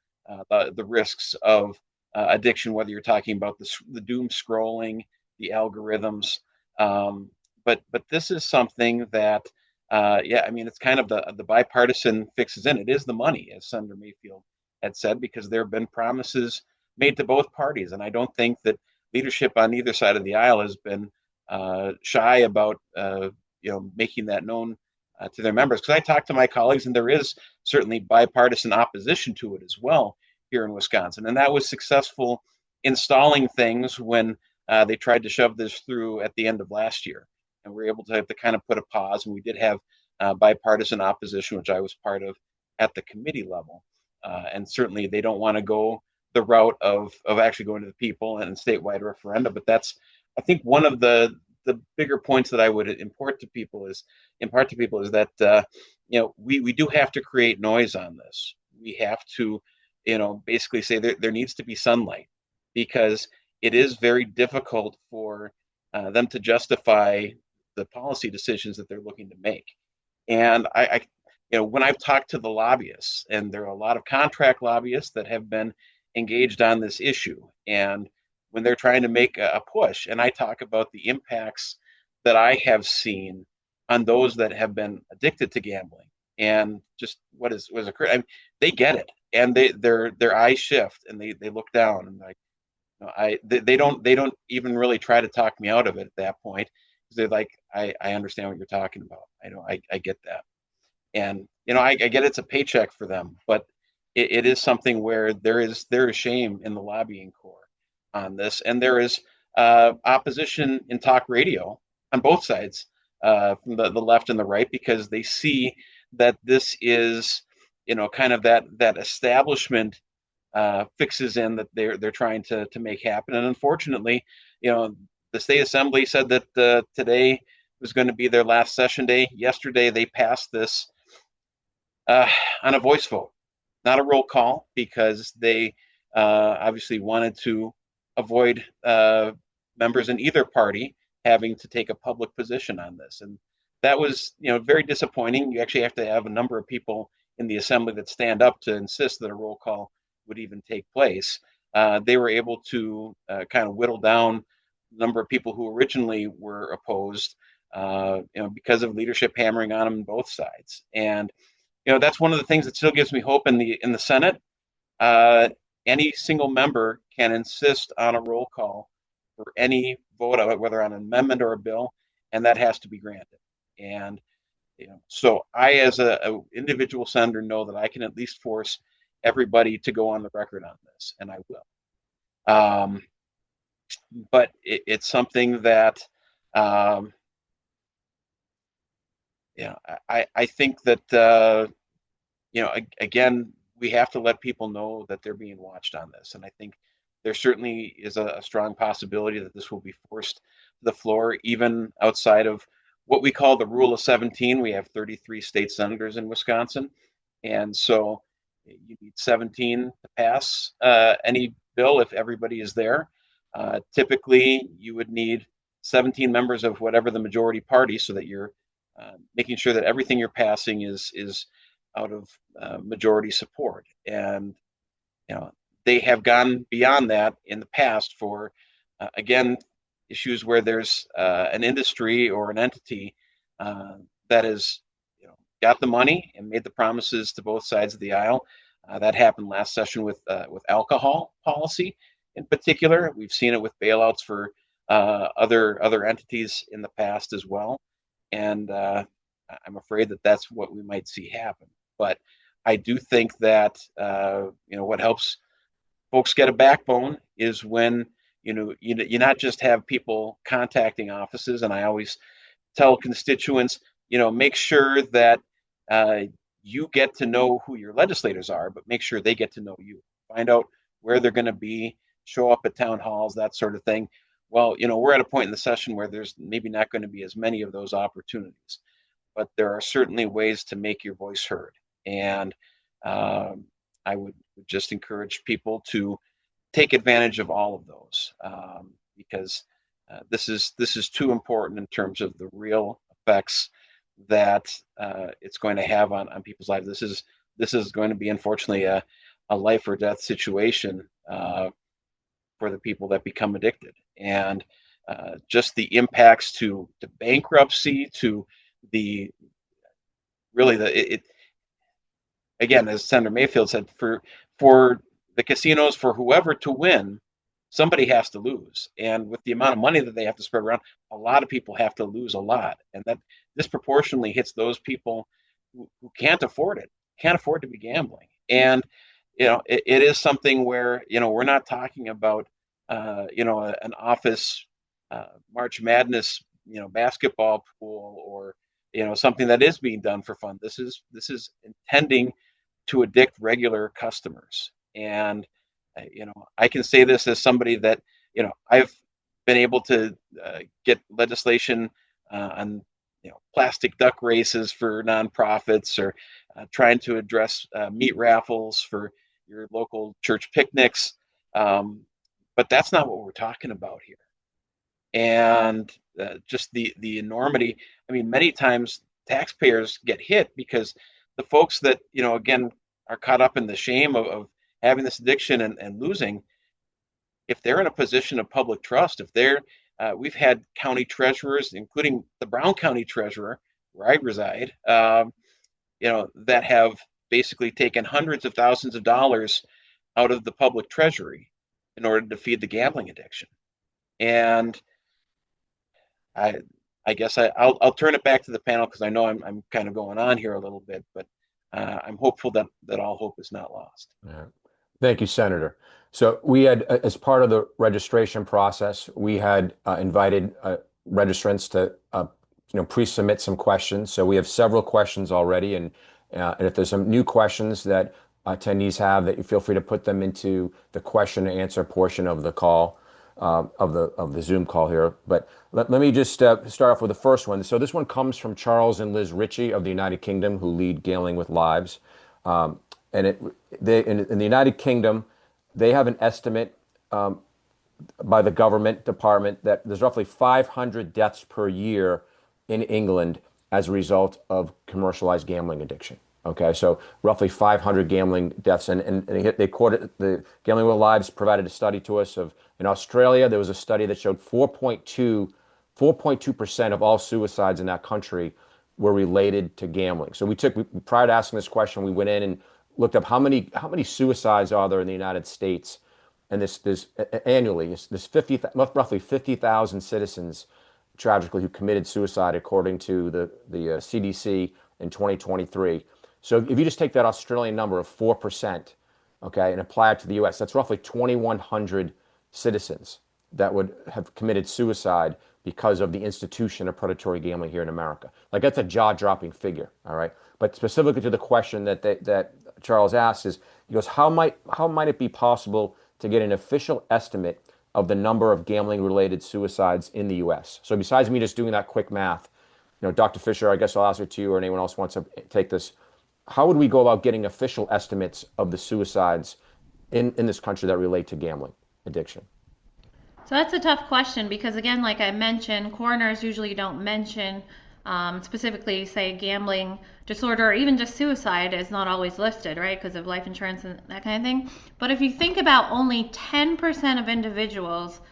the risks of addiction, whether you're talking about the doom scrolling, the algorithms. But this is something that, I mean, it's kind of the bipartisan fixes in. It is the money, as Senator Mayfield had said, because there have been promises made to both parties. And I don't think that leadership on either side of the aisle has been shy about making that known to their members. Because I talk to my colleagues, and there is certainly bipartisan opposition to it as well here in Wisconsin. And that was successful installing things when they tried to shove this through at the end of last year. And we were able to kind of put a pause, and we did have bipartisan opposition, which I was part of at the committee level. And certainly they don't want to go the route of actually going to the people and statewide referenda. But that's, I think, one of the bigger points that I would impart to people is that we do have to create noise on this. We have to basically say there needs to be sunlight, because it is very difficult for them to justify the policy decisions that they're looking to make. And I when I've talked to the lobbyists, and there are a lot of contract lobbyists that have been engaged on this issue, and when they're trying to make a push. And I talk about the impacts that I have seen on those that have been addicted to gambling and just was occurring. I mean, they get it, and their eyes shift and they look down and like, they don't even really try to talk me out of it at that point, because they're like, I understand what you're talking about. I get that. And I get it's a paycheck for them, but it is something where there is shame in the lobbying corps on this, and there is opposition in talk radio on both sides, from the left and the right, because they see that this is kind of that establishment fixes in that they're trying to make happen. And unfortunately, the state assembly said that today was going to be their last session day. Yesterday, they passed this on a voice vote, not a roll call, because they obviously wanted to avoid members in either party having to take a public position on this. And that was, very disappointing. You actually have to have a number of people in the assembly that stand up to insist that a roll call would even take place. They were able to kind of whittle down the number of people who originally were opposed, because of leadership hammering on them on both sides. And that's one of the things that still gives me hope in the Senate. Any single member can insist on a roll call for any vote, whether on an amendment or a bill, and that has to be granted. And so I, as a individual senator, know that I can at least force everybody to go on the record on this, and I will. But it's something that, I think that, again, we have to let people know that they're being watched on this. And I think there certainly is a strong possibility that this will be forced to the floor, even outside of what we call the Rule of 17. We have 33 state senators in Wisconsin. And so you need 17 to pass any bill if everybody is there. Typically, you would need 17 members of whatever the majority party, so that you're making sure that everything you're passing is out of majority support. And they have gone beyond that in the past for again, issues where there's an industry or an entity that has got the money and made the promises to both sides of the aisle. That happened last session with alcohol policy in particular. We've seen it with bailouts for other entities in the past as well. And I'm afraid that that's what we might see happen. But I do think that what helps folks get a backbone is when you not just have people contacting offices. And I always tell constituents, make sure that you get to know who your legislators are, but make sure they get to know you. Find out where they're going to be, show up at town halls, that sort of thing. Well, we're at a point in the session where there's maybe not going to be as many of those opportunities, but there are certainly ways to make your voice heard. And I would just encourage people to take advantage of all of those, because this is too important in terms of the real effects that it's going to have on people's lives. This is going to be, unfortunately, a life or death situation for the people that become addicted. And just the impacts to bankruptcy, to the again, as Senator Mayfield said, for the casinos, for whoever to win, somebody has to lose. And with the amount of money that they have to spread around, a lot of people have to lose a lot. And that disproportionately hits those people who can't afford it, can't afford to be gambling. And, it is something where, we're not talking about, an office March Madness, basketball pool, or, something that is being done for fun. This is intending to addict regular customers. And, I can say this as somebody that, I've been able to get legislation on, plastic duck races for nonprofits, or trying to address meat raffles for your local church picnics. But that's not what we're talking about here. And just the enormity. I mean, many times taxpayers get hit because the folks that, again, are caught up in the shame of having this addiction and losing, if they're in a position of public trust, if they're, we've had county treasurers, including the Brown County treasurer, where I reside, that have basically taken hundreds of thousands of dollars out of the public treasury in order to feed the gambling addiction. And I, I guess I'll turn it back to the panel because I know I'm kind of going on here a little bit, but I'm hopeful that all hope is not lost. Yeah. Thank you, Senator. So we had, as part of the registration process, we had invited registrants to, pre-submit some questions. So we have several questions already, and if there's some new questions that attendees have, that you feel free to put them into the question and answer portion of the call, of the Zoom call here. But let me just start off with the first one. So this one comes from Charles and Liz Ritchie of the United Kingdom, who lead Gambling with Lives. And in the United Kingdom, they have an estimate by the government department that there's roughly 500 deaths per year in England as a result of commercialized gambling addiction. Okay, so roughly 500 gambling deaths, and they quoted the Gambling with Lives provided a study to us of in Australia there was a study that showed 4.2% of all suicides in that country were related to gambling. So prior to asking this question, we went in and looked up how many suicides are there in the United States, and this annually this roughly 50,000 citizens tragically who committed suicide according to the CDC in 2023. So if you just take that Australian number of 4%, okay, and apply it to the U.S., that's roughly 2,100 citizens that would have committed suicide because of the institution of predatory gambling here in America. Like, that's a jaw-dropping figure, all right? But specifically to the question that Charles asked is, he goes, how might it be possible to get an official estimate of the number of gambling-related suicides in the U.S.? So besides me just doing that quick math, Dr. Fischer, I guess I'll ask it to you, or anyone else wants to take this. How would we go about getting official estimates of the suicides in this country that relate to gambling addiction? So that's a tough question because, again, like I mentioned, coroners usually don't mention specifically, say, gambling disorder or even just suicide is not always listed, right, because of life insurance and that kind of thing. But if you think about only 10% of individuals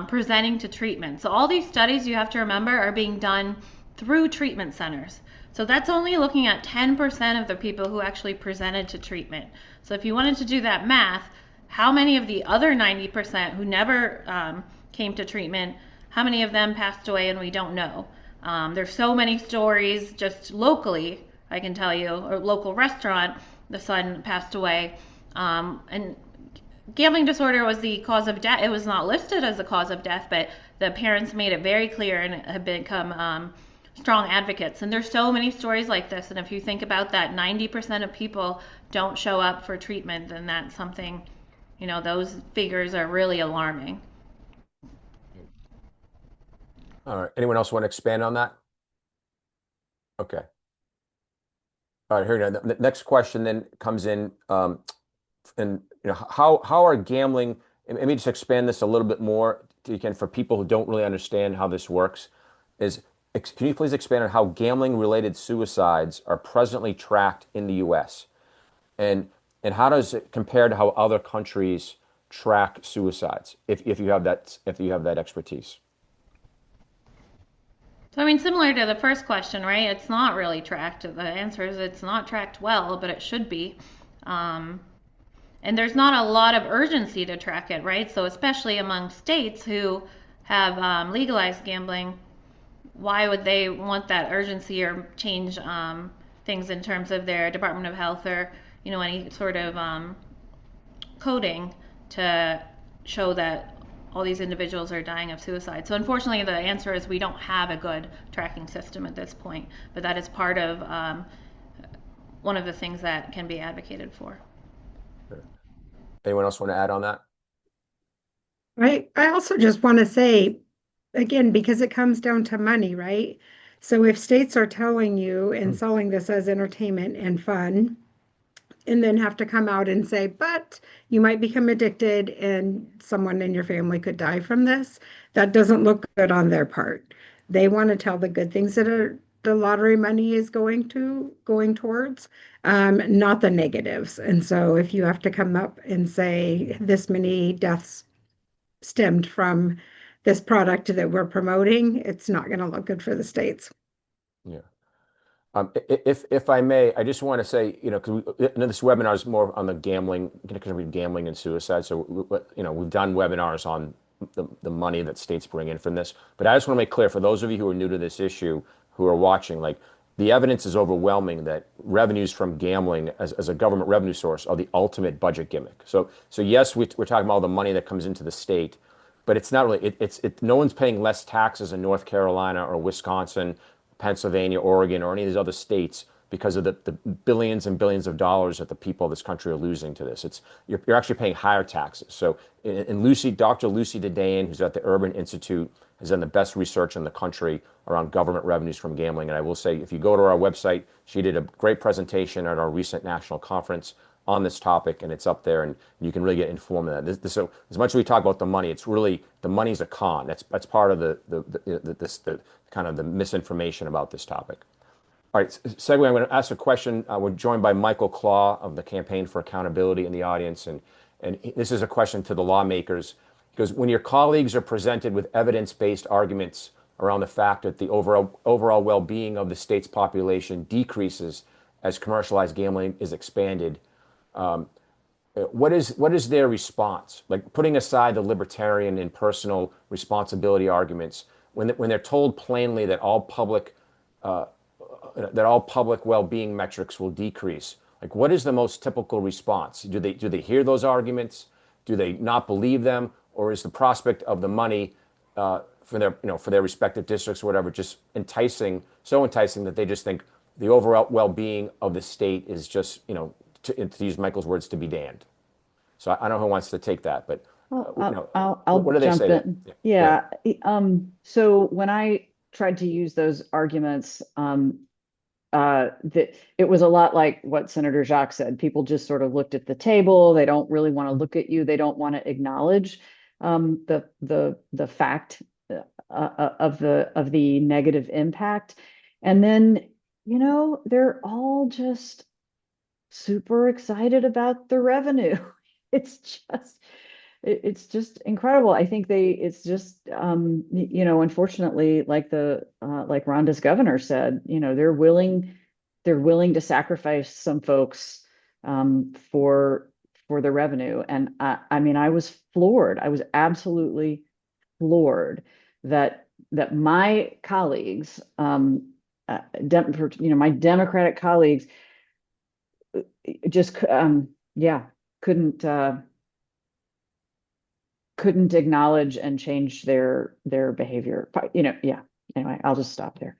presenting to treatment, so all these studies, you have to remember, are being done through treatment centers. So that's only looking at 10% of the people who actually presented to treatment. So if you wanted to do that math, how many of the other 90% who never came to treatment, how many of them passed away, and we don't know. There's so many stories just locally, I can tell you, or local restaurant, the son passed away. And gambling disorder was the cause of death. It was not listed as the cause of death, but the parents made it very clear and have become strong advocates. And there's so many stories like this. And if you think about that, 90% of people don't show up for treatment, then that's something, those figures are really alarming. All right. Anyone else want to expand on that? Okay. All right. Here we go. The next question then comes in, and how are gambling? And let me just expand this a little bit more, again, for people who don't really understand how this works. Can you please expand on how gambling-related suicides are presently tracked in the U.S. and how does it compare to how other countries track suicides? If you have that expertise. So, similar to the first question, right? It's not really tracked. The answer is it's not tracked well, but it should be. And there's not a lot of urgency to track it, right? So, especially among states who have legalized gambling, why would they want that urgency or change things in terms of their Department of Health or any sort of coding to show that all these individuals are dying of suicide? So unfortunately, the answer is we don't have a good tracking system at this point, but that is part of one of the things that can be advocated for. Anyone else want to add on that? I also just want to say, again, because it comes down to money, right? So if states are telling you and selling this as entertainment and fun, and then have to come out and say, but you might become addicted and someone in your family could die from this, that doesn't look good on their part. They want to tell the good things that the lottery money is going towards, not the negatives. And so if you have to come up and say this many deaths stemmed from this product that we're promoting, it's not going to look good for the states. Yeah. If I may, I just want to say, because this webinar is more on the gambling, gambling and suicide. So, we've done webinars on the money that states bring in from this. But I just want to make clear for those of you who are new to this issue, who are watching, like the evidence is overwhelming that revenues from gambling as a government revenue source are the ultimate budget gimmick. So yes, we're talking about all the money that comes into the state, but it's not really. No one's paying less taxes in North Carolina or Wisconsin, Pennsylvania, Oregon, or any of these other states because of the billions and billions of dollars that the people of this country are losing to this. You're actually paying higher taxes. So, Dr. Lucy Dedane, who's at the Urban Institute, has done the best research in the country around government revenues from gambling. And I will say, if you go to our website, she did a great presentation at our recent national conference on this topic, and it's up there, and you can really get informed of that. So as much as we talk about the money, it's really the money's a con. That's part of the kind of the misinformation about this topic. All right, segue. I'm going to ask a question. We're joined by Michael Claw of the Campaign for Accountability in the audience, and this is a question to the lawmakers. Because when your colleagues are presented with evidence-based arguments around the fact that the overall well-being of the state's population decreases as commercialized gambling is expanded, what is their response? Like putting aside the libertarian and personal responsibility arguments, when they're told plainly that all public well-being metrics will decrease, like what is the most typical response? Do they hear those arguments? Do they not believe them, or is the prospect of the money for their respective districts or whatever just so enticing that they just think the overall well-being of the state is just to use Michael's words, to be damned? So I don't know who wants to take that, but I'll what do they jump say? in. Yeah. So when I tried to use those arguments, that it was a lot like what Senator Jacque said. People just sort of looked at the table. They don't really want to look at you. They don't want to acknowledge the fact of the negative impact. And then, they're all just super excited about the revenue. It's just incredible. I think it's just unfortunately, like like Rhonda's governor said, they're willing to sacrifice some folks for the revenue. And I mean, I was floored. I was absolutely floored that my colleagues, my Democratic colleagues, just couldn't acknowledge and change their behavior. Anyway, I'll just stop there.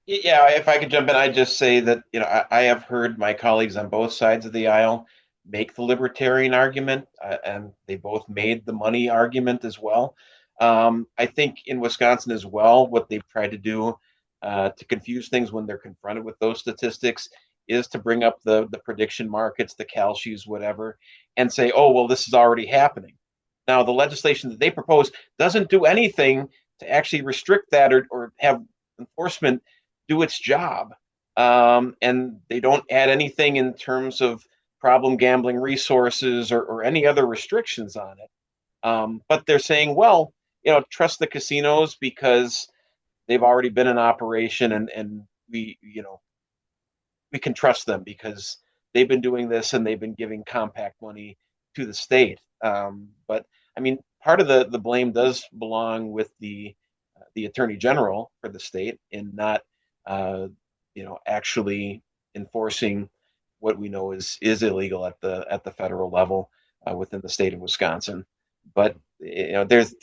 Yeah, if I could jump in, I'd just say that I have heard my colleagues on both sides of the aisle make the libertarian argument, and they both made the money argument as well. I think in Wisconsin as well, what they've tried to do to confuse things when they're confronted with those statistics is to bring up the prediction markets, the Kalshis, whatever, and say, oh, well, this is already happening. Now, the legislation that they propose doesn't do anything to actually restrict that or have enforcement do its job. And they don't add anything in terms of problem gambling resources or any other restrictions on it. But they're saying, well, trust the casinos because they've already been in operation and we can trust them because they've been doing this and they've been giving compact money to the state. But I mean, part of the blame does belong with the attorney general for the state in not actually enforcing what we know is illegal at the federal level within the state of Wisconsin. But there's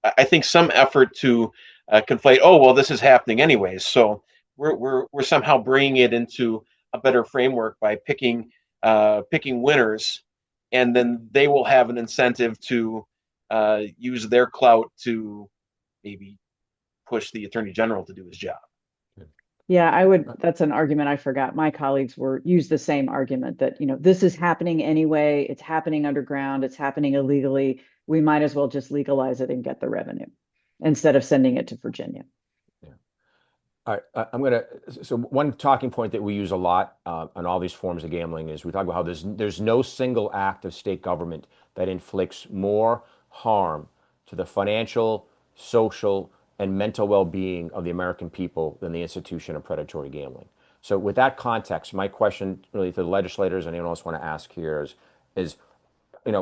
I think some effort to conflate. Oh well, this is happening anyways. So we're somehow bringing it into a better framework by picking winners, and then they will have an incentive to use their clout to maybe push the attorney general to do his job. Yeah, that's an argument I forgot. My colleagues used the same argument that, this is happening anyway. It's happening underground. It's happening illegally. We might as well just legalize it and get the revenue instead of sending it to Virginia. All right, so one talking point that we use a lot on all these forms of gambling is we talk about how there's no single act of state government that inflicts more harm to the financial, social, and mental well-being of the American people than the institution of predatory gambling. So with that context, my question really to the legislators and anyone else want to ask here is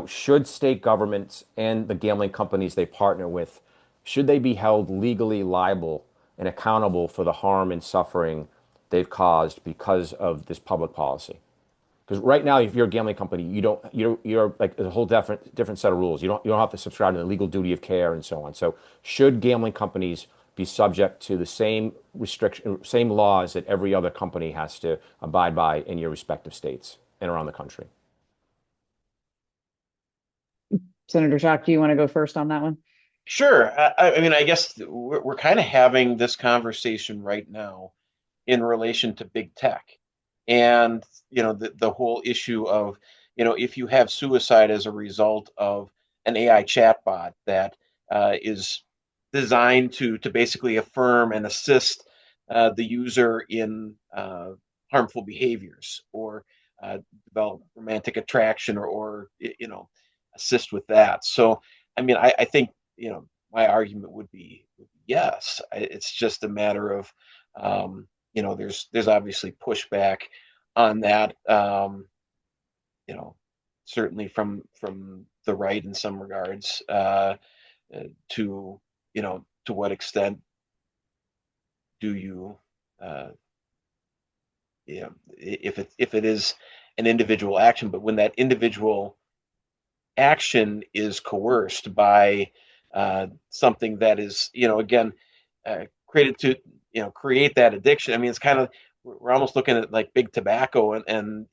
should state governments and the gambling companies they partner with, should they be held legally liable and accountable for the harm and suffering they've caused because of this public policy? Because right now, if you're a gambling company, you're like a whole different set of rules. You don't have to subscribe to the legal duty of care and so on. So should gambling companies be subject to the same laws that every other company has to abide by in your respective states and around the country? Senator Jacque, do you want to go first on that one? Sure. I mean, I guess we're kind of having this conversation right now in relation to big tech, and the whole issue of if you have suicide as a result of an AI chatbot that is designed to basically affirm and assist the user in harmful behaviors, or develop romantic attraction, or assist with that. So I mean, I think my argument would be yes. It's just a matter of there's obviously pushback on that. You know, Certainly from the right in some regards, to to what extent do you if it is an individual action, but when that individual action is coerced by something that is, again, created to, create that addiction. I mean, it's kind of, we're almost looking at like big tobacco, and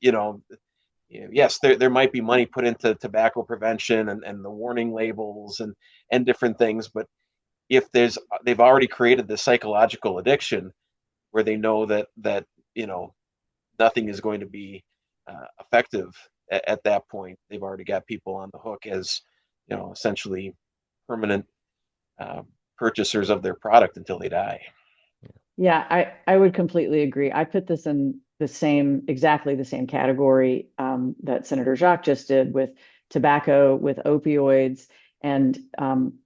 yes, there might be money put into tobacco prevention and the warning labels and different things, but if they've already created the psychological addiction where they know that nothing is going to be effective at that point. They've already got people on the hook as essentially permanent uh, purchasers of their product until they die. Yeah, I would completely agree. I put this in exactly the same category that Senator Jacque just did with tobacco, with opioids. And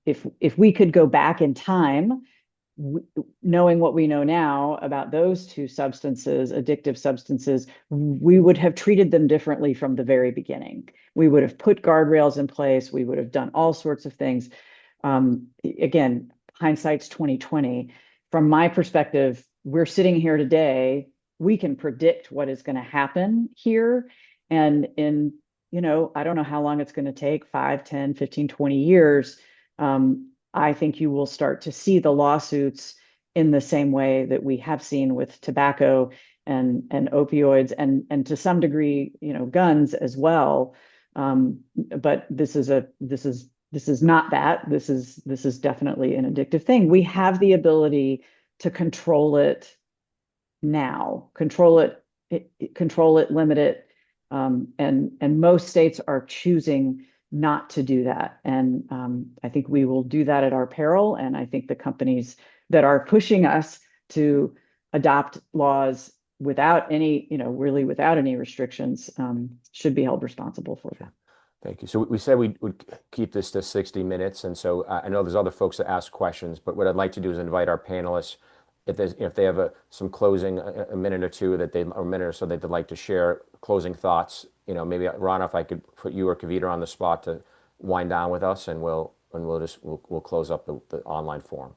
if we could go back in time, knowing what we know now about those two substances, addictive substances, we would have treated them differently from the very beginning. We would have put guardrails in place. We would have done all sorts of things. Again, hindsight's 2020. From my perspective, we're sitting here today. We can predict what is going to happen here. And I don't know how long it's going to take, 5, 10, 15, 20 years. I think you will start to see the lawsuits in the same way that we have seen with tobacco and opioids, and to some degree, guns as well. But this is not that. This is definitely an addictive thing. We have the ability to control it now, limit it, and most states are choosing not to do that. And I think we will do that at our peril. And I think the companies that are pushing us to adopt laws without any, really without any restrictions, should be held responsible for that. Thank you. So we said we would keep this to 60 minutes. And so I know there's other folks that ask questions, but what I'd like to do is invite our panelists, if they have some closing, a minute or two or a minute or so that they'd like to share closing thoughts. Maybe Ron, if I could put you or Kavita on the spot to wind down with us, and we'll close up the online forum.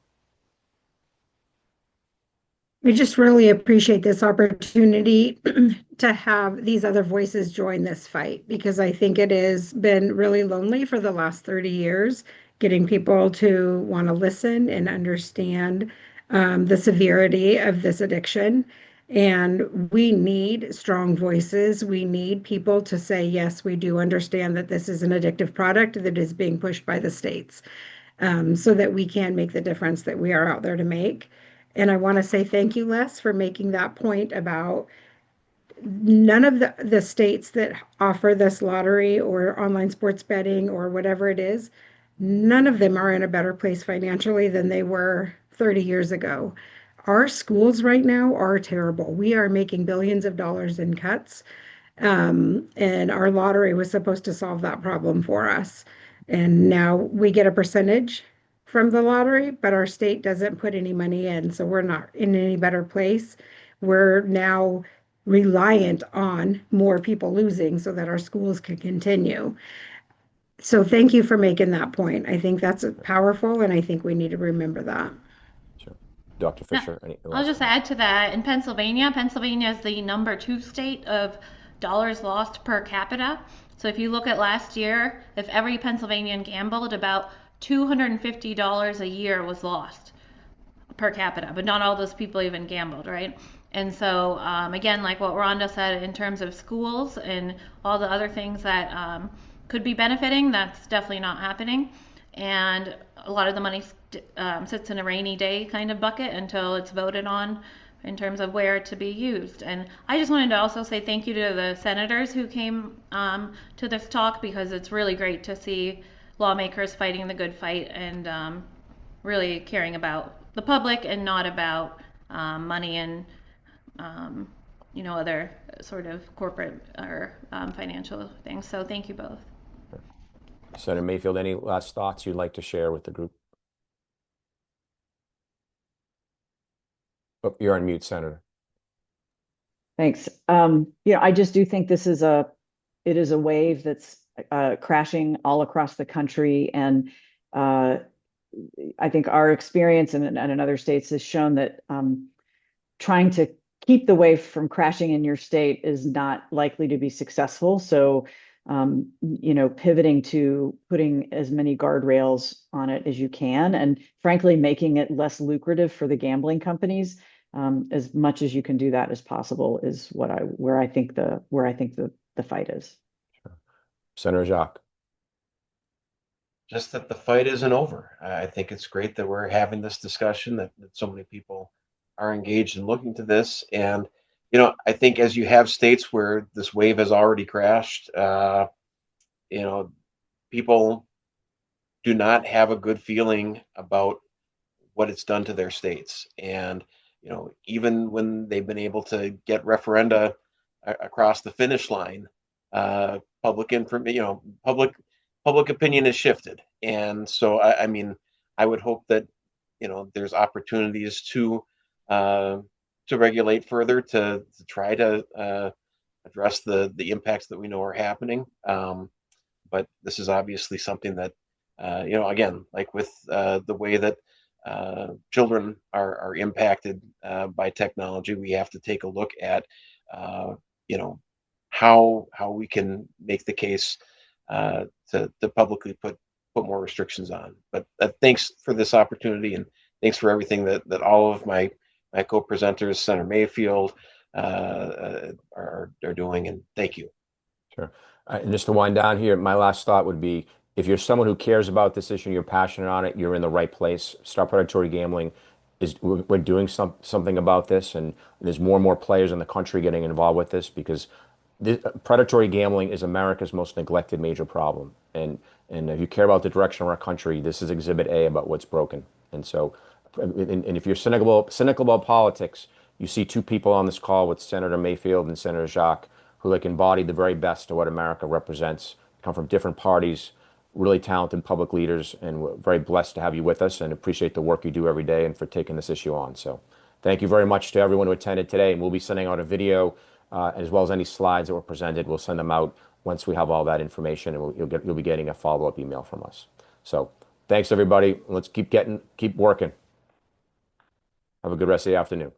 We just really appreciate this opportunity to have these other voices join this fight, because I think it has been really lonely for the last 30 years, getting people to want to listen and understand the severity of this addiction. And we need strong voices. We need people to say, yes, we do understand that this is an addictive product that is being pushed by the states, so that we can make the difference that we are out there to make. And I want to say thank you, Les, for making that point about none of the states that offer this lottery or online sports betting or whatever it is, none of them are in a better place financially than they were 30 years ago. our schools right now are terrible. We are making billions of dollars in cuts. And our lottery was supposed to solve that problem for us. And now we get a percentage from the lottery, but our state doesn't put any money in. So we're not in any better place. We're now reliant on more people losing so that our schools can continue. So thank you for making that point. I think that's powerful, and I think we need to remember that. Sure. Dr. Now, Fisher, any I'll last just comment? add to that. In Pennsylvania, Pennsylvania is the number 2 state of dollars lost per capita. So if you look at last year, if every Pennsylvanian gambled, about $250 a year was lost per capita, but not all those people even gambled, right? And so, again, like what Rhonda said, in terms of schools and all the other things that could be benefiting, that's definitely not happening. And a lot of the money sits in a rainy day kind of bucket until it's voted on in terms of where to be used. And I just wanted to also say thank you to the senators who came to this talk, because it's really great to see lawmakers fighting the good fight and really caring about the public and not about money and other sort of corporate or financial things. So thank you both. Senator Mayfield, any last thoughts you'd like to share with the group? Oh, you're on mute, Senator. Thanks. I just do think it is a wave that's crashing all across the country, and I think our experience and in other states has shown that trying to keep the wave from crashing in your state is not likely to be successful. So, pivoting to putting as many guardrails on it as you can, and frankly, making it less lucrative for the gambling companies, as much as you can do that as possible, is where I think the fight is. Senator Jacque. Just that the fight isn't over. I think it's great that we're having this discussion, that so many people are engaged in looking to this. And, I think as you have states where this wave has already crashed, you know, people do not have a good feeling about what it's done to their states. And, even when they've been able to get referenda across the finish line, public opinion has shifted. And so, I mean, I would hope that, there's opportunities to regulate further, to try to address the impacts that we know are happening. But this is obviously something that, again, like with the way that children are impacted by technology, we have to take a look at, you know, how we can make the case to publicly put more restrictions on. But thanks for this opportunity, and thanks for everything that all of my co-presenters, Senator Mayfield, are doing, and thank you. Sure. And just to wind down here, my last thought would be, if you're someone who cares about this issue, you're passionate on it, you're in the right place. Stop Predatory Gambling we're doing something about this, and there's more and more players in the country getting involved with this, because predatory gambling is America's most neglected major problem. And if you care about the direction of our country, this is Exhibit A about what's broken. And so, and if you're cynical about politics, you see two people on this call with Senator Mayfield and Senator Jacque, who embody the very best of what America represents, come from different parties, really talented public leaders, and we're very blessed to have you with us and appreciate the work you do every day and for taking this issue on. So thank you very much to everyone who attended today, and we'll be sending out a video as well as any slides that were presented. We'll send them out once we have all that information, and you'll be getting a follow-up email from us. So thanks, everybody. Let's keep working. Have a good rest of the afternoon.